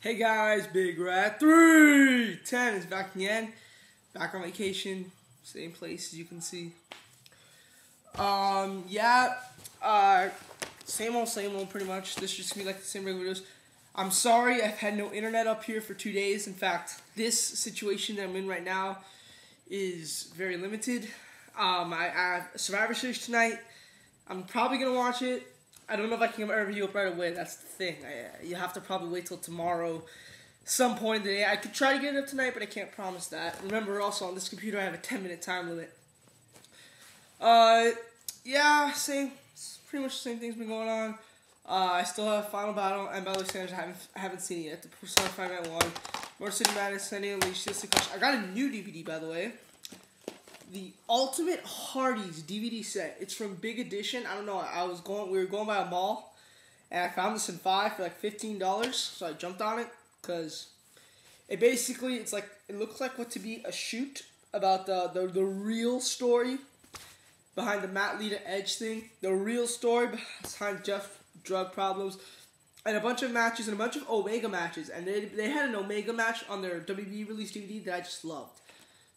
Hey guys, Bigrat310 is back again. Back on vacation, same place as you can see. Same old pretty much. This just gonna be like the same regular videos. I'm sorry I've had no internet up here for 2 days. In fact, this situation that I'm in right now is very limited. I have Survivor Series tonight. I'm probably gonna watch it. I don't know if I can get my review up right away. That's the thing. You have to probably wait till tomorrow, some point in the day. I could try to get it up tonight, but I can't promise that. Remember, also on this computer, I have a 10-minute time limit. Yeah, same. Pretty much the same thing's been going on. I still have Final Battle and Battle of Sanders. I haven't seen it yet. The Persona 5 at 1. Motor City Madness, Sunday Unleashed, I got a new DVD, by the way. The Ultimate Hardtruths DVD set. It's from Big Edition. I don't know. We were going by a mall, and I found this in 5 for like $15. So I jumped on it because it basically it looks like what to be a shoot about the real story behind the Matt Lita Edge thing. The real story behind Jeff's drug problems, and a bunch of matches and a bunch of Omega matches. And they had an Omega match on their WB release DVD that I just loved.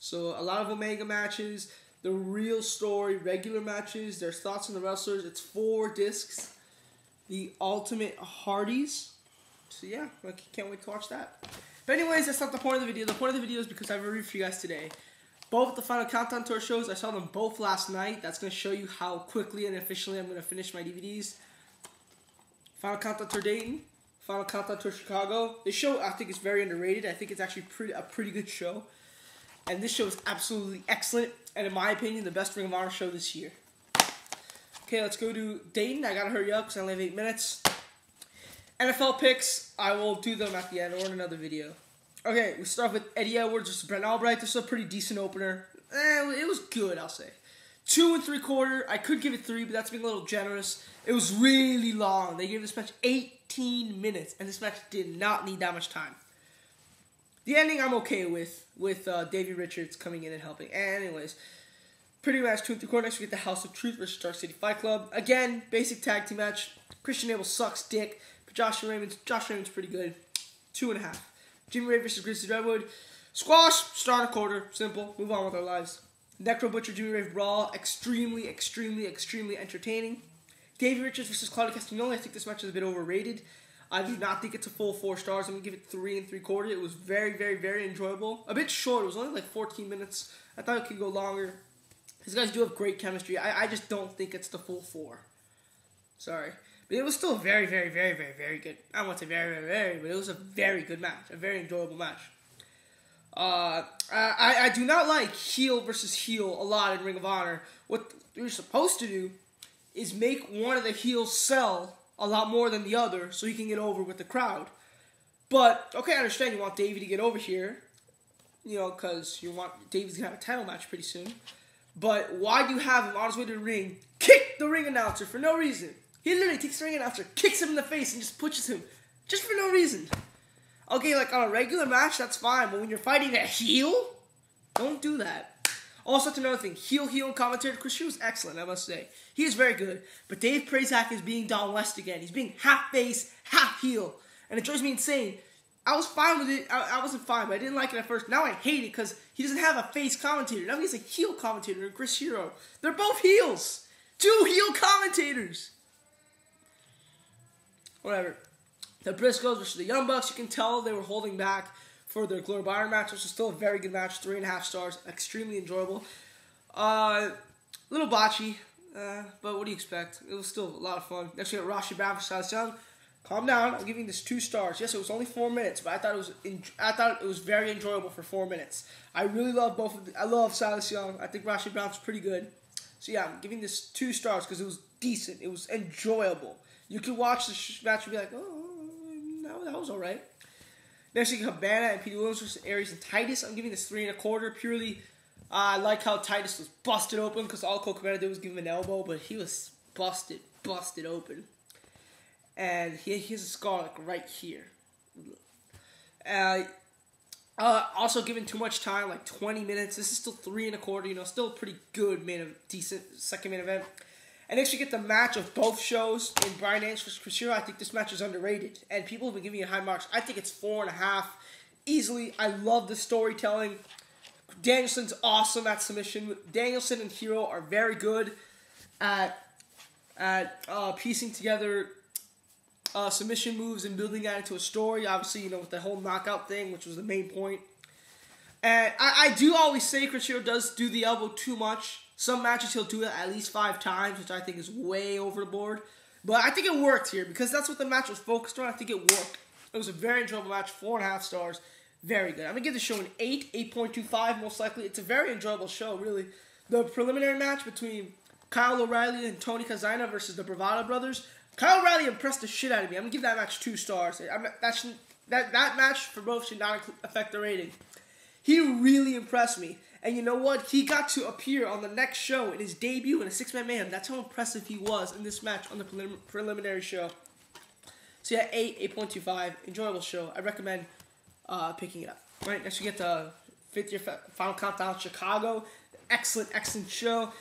So a lot of Omega matches, the real story, regular matches, their thoughts on the wrestlers. It's 4 discs. The Ultimate Hardtruths. So yeah, I can't wait to watch that. But anyways, that's not the point of the video. The point of the video is because I have a review for you guys today. Both the Final Countdown Tour shows, I saw them both last night. That's going to show you how quickly and efficiently I'm going to finish my DVDs. Final Countdown Tour Dayton, Final Countdown Tour Chicago. This show, I think, is very underrated. I think it's actually a pretty good show. And this show is absolutely excellent, and in my opinion, the best Ring of Honor show this year. Okay, let's go to Dayton. I gotta hurry up because I only have 8 minutes. NFL picks, I will do them at the end or in another video. Okay, we start with Eddie Edwards versus Brent Albright. This is a pretty decent opener. It was good, I'll say. 2 3/4. I could give it 3, but that's being a little generous. It was really long. They gave this match 18 minutes, and this match did not need that much time. The ending I'm okay with Davey Richards coming in and helping. Anyways, pretty much 2 3/4. Next we get the House of Truth versus Dark City Fight Club. Again, basic tag team match. Christian Abel sucks dick, but Josh Raymond's pretty good. 2.5. Jimmy Rave versus Grizzly Redwood. Squash, start a quarter. Simple. Move on with our lives. Necro Butcher Jimmy Rave Brawl. Extremely entertaining. Davey Richards versus Claudio Castagnoli. I think this match is a bit overrated. I do not think it's a full 4 stars. I'm going to give it 3 3/4. It was very enjoyable. A bit short. It was only like 14 minutes. I thought it could go longer. These guys do have great chemistry. I just don't think it's the full 4. Sorry. But it was still very good. I won't say very, but it was a very good match. A very enjoyable match. I do not like heel versus heel a lot in Ring of Honor. What you're supposed to do is make one of the heels sell a lot more than the other, so he can get over with the crowd. But, okay, I understand you want Davey to get over here, you know, because you want Davey's going to have a title match pretty soon. But why do you have him on his way to the ring, kick the ring announcer for no reason? He literally takes the ring announcer, kicks him in the face, and just pushes him, just for no reason. Okay, like on a regular match, that's fine, but when you're fighting a heel, don't do that. Also, that's another thing. Heel commentator. Chris Hughes was excellent, I must say. He is very good. But Dave Prazak is being Don West again. He's being half face, half heel. And it drives me insane. I was fine with it. I wasn't fine, but I didn't like it at first. Now I hate it because he doesn't have a face commentator. Now he has a heel commentator and Chris Hero. They're both heels. 2 heel commentators. Whatever. The Briscoes versus the Young Bucks. You can tell they were holding back for their Glory Byron match, which is still a very good match, 3.5 stars, extremely enjoyable. Little botchy, but what do you expect? It was still a lot of fun. Next we got Rasche versus Silas Young. Calm down, I'm giving this 2 stars. Yes, it was only 4 minutes, but I thought it was very enjoyable for 4 minutes. I really love both of them. I love Silas Young. I think Rasche Brown's pretty good. So yeah, I'm giving this 2 stars because it was decent. It was enjoyable. You could watch the match and be like, oh, no, that was alright. Next, we got Cabana and Petey versus Aries and Titus. I'm giving this 3 1/4. Purely, I like how Titus was busted open because all Colt Cabana did was give him an elbow, but he was busted open. And he has a scar like right here. Also given too much time, like 20 minutes. This is still 3 1/4. You know, still a pretty good decent second main event. And next we get the match of both shows in Bryan vs. Chris Hero. I think this match is underrated, and people have been giving it high marks. I think it's 4.5 easily. I love the storytelling. Danielson's awesome at submission. Danielson and Hero are very good at piecing together submission moves and building that into a story. Obviously, with the whole knockout thing, which was the main point. And I do always say Chris Hero does do the elbow too much. Some matches he'll do it at least 5 times, which I think is way over the board. But I think it worked here because that's what the match was focused on. I think it worked. It was a very enjoyable match, 4.5 stars. Very good. I'm going to give the show an 8, 8.25 most likely. It's a very enjoyable show, really. The preliminary match between Kyle O'Reilly and Tony Kozina versus the Bravado brothers. Kyle O'Reilly impressed the shit out of me. I'm going to give that match 2 stars. That match for both should not affect the rating. He really impressed me. And you know what? He got to appear on the next show in his debut in a 6-man mayhem. That's how impressive he was in this match on the preliminary show. So yeah, 8, 8.25. Enjoyable show. I recommend picking it up. All right, next we get the 5th year final countdown Chicago. Excellent, excellent show.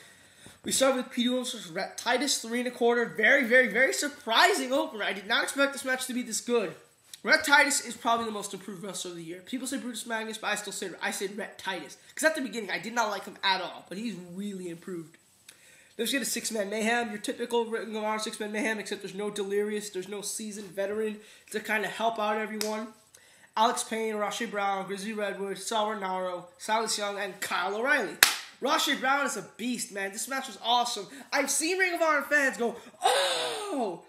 We start with Petey versus Rhett. Titus 3 1/4. Very, very, very surprising opener. I did not expect this match to be this good. Rhett Titus is probably the most improved wrestler of the year. People say Brutus Magnus, but I say Rhett Titus. Because at the beginning, I did not like him at all, but he's really improved. Let's get a 6-man mayhem. Your typical Ring of Honor 6-man mayhem, except there's no Delirious, there's no seasoned veteran to kind of help out everyone. Alex Payne, Rasche Brown, Grizzly Redwood, Sauer Naro, Silas Young, and Kyle O'Reilly. Rasche Brown is a beast, man. This match was awesome. I've seen Ring of Honor fans go, oh!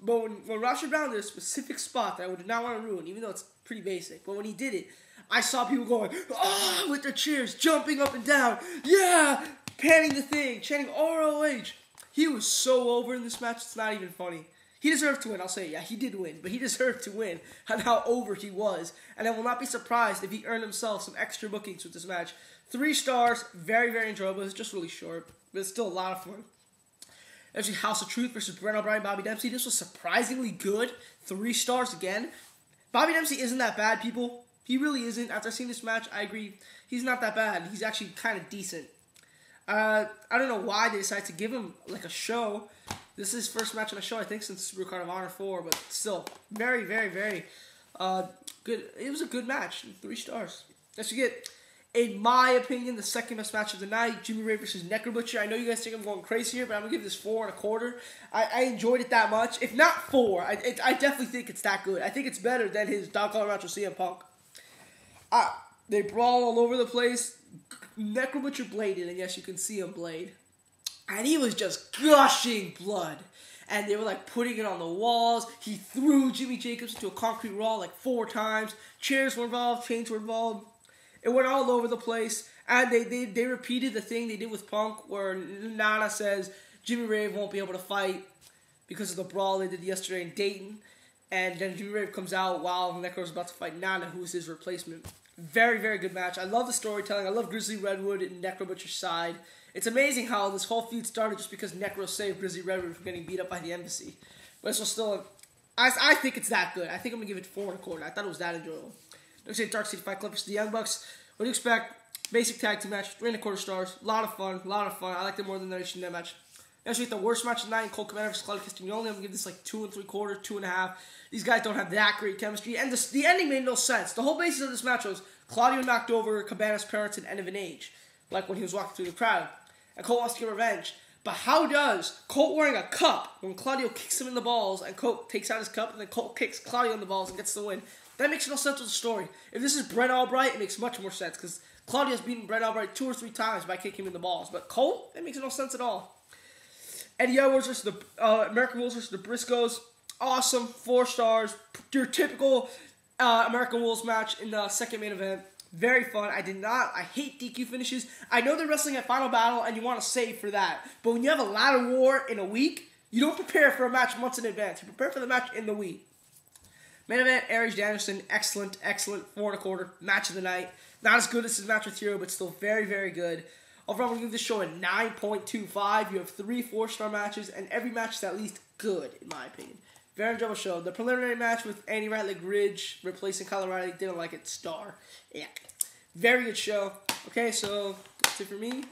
But when Rasche Brown did a specific spot that I would not want to ruin, even though it's pretty basic, but when he did it, I saw people going, oh, with their cheers, jumping up and down, yeah, panning the thing, chanting ROH. He was so over in this match, it's not even funny. He deserved to win, I'll say, yeah, he did win, but he deserved to win on how over he was, and I will not be surprised if he earned himself some extra bookings with this match. 3 stars, very, very enjoyable. It's just really short, but it's still a lot of fun. Actually, House of Truth versus Brent, Albright, Bobby Dempsey. This was surprisingly good. 3 stars again. Bobby Dempsey isn't that bad, people. He really isn't. After seeing this match, I agree. He's not that bad. He's actually kind of decent. I don't know why they decided to give him like a show. This is his first match on a show, I think, since Super Card of Honor 4. But still, very, very, very good. It was a good match. 3 stars. Let's get, in my opinion, the second best match of the night. Jimmy Rave versus Necro Butcher. I know you guys think I'm going crazy here, but I'm going to give this 4 1/4. I enjoyed it that much. If not 4, I definitely think it's that good. I think it's better than his dog collar match with CM Punk. They brawl all over the place. Necro Butcher bladed, and yes, you can see him blade. And he was just gushing blood. And they were like putting it on the walls. He threw Jimmy Jacobs into a concrete wall like 4 times. Chairs were involved, chains were involved. It went all over the place. And they repeated the thing they did with Punk, where Nana says Jimmy Rave won't be able to fight because of the brawl they did yesterday in Dayton. And then Jimmy Rave comes out while Necro's about to fight Nana, who is his replacement. Very, very good match. I love the storytelling. I love Grizzly Redwood and Necro Butcher's side. It's amazing how this whole feud started just because Necro saved Grizzly Redwood from getting beat up by the embassy. But it's still, I think it's that good. I think I'm going to give it 4 1/4. I thought it was that enjoyable. Let's say Dark City Fight Club versus the Young Bucks. What do you expect? Basic tag team match, 3 1/4 stars. A lot of fun, a lot of fun. I liked it more than the Nation that match. Next week, the worst match of the night, Colt Cabana versus Claudio Castagnoli. I'm going to give this like 2 3/4, 2.5. These guys don't have that great chemistry. And the ending made no sense. The whole basis of this match was Claudio knocked over Cabana's parents at the end of an age, like when he was walking through the crowd. And Colt wants to get revenge. But how does Colt wearing a cup, when Claudio kicks him in the balls, and Colt takes out his cup, and then Colt kicks Claudio in the balls and gets the win? That makes no sense with the story. If this is Brent Albright, it makes much more sense, because Claudio's beaten Brent Albright 2 or 3 times by kicking him in the balls. But Colt, that makes no sense at all. Eddie Edwards versus the American Wolves versus the Briscoes. Awesome, 4 stars. Your typical American Wolves match in the second main event. Very fun. I hate DQ finishes. I know they're wrestling at Final Battle and you want to save for that. But when you have a ladder war in a week, you don't prepare for a match months in advance. You prepare for the match in the week. Main event, Aries Danielson. Excellent, excellent 4 1/4. Match of the night. Not as good as his match with Hero, but still very, very good. Overall, we're going to give this show a 9.25. You have 3 4-star matches, and every match is at least good, in my opinion. Very enjoyable show. The preliminary match with Andy Ratlick Ridge replacing Kyle O'Reilly, didn't like it. Star. Yeah. Very good show. Okay, so that's it for me.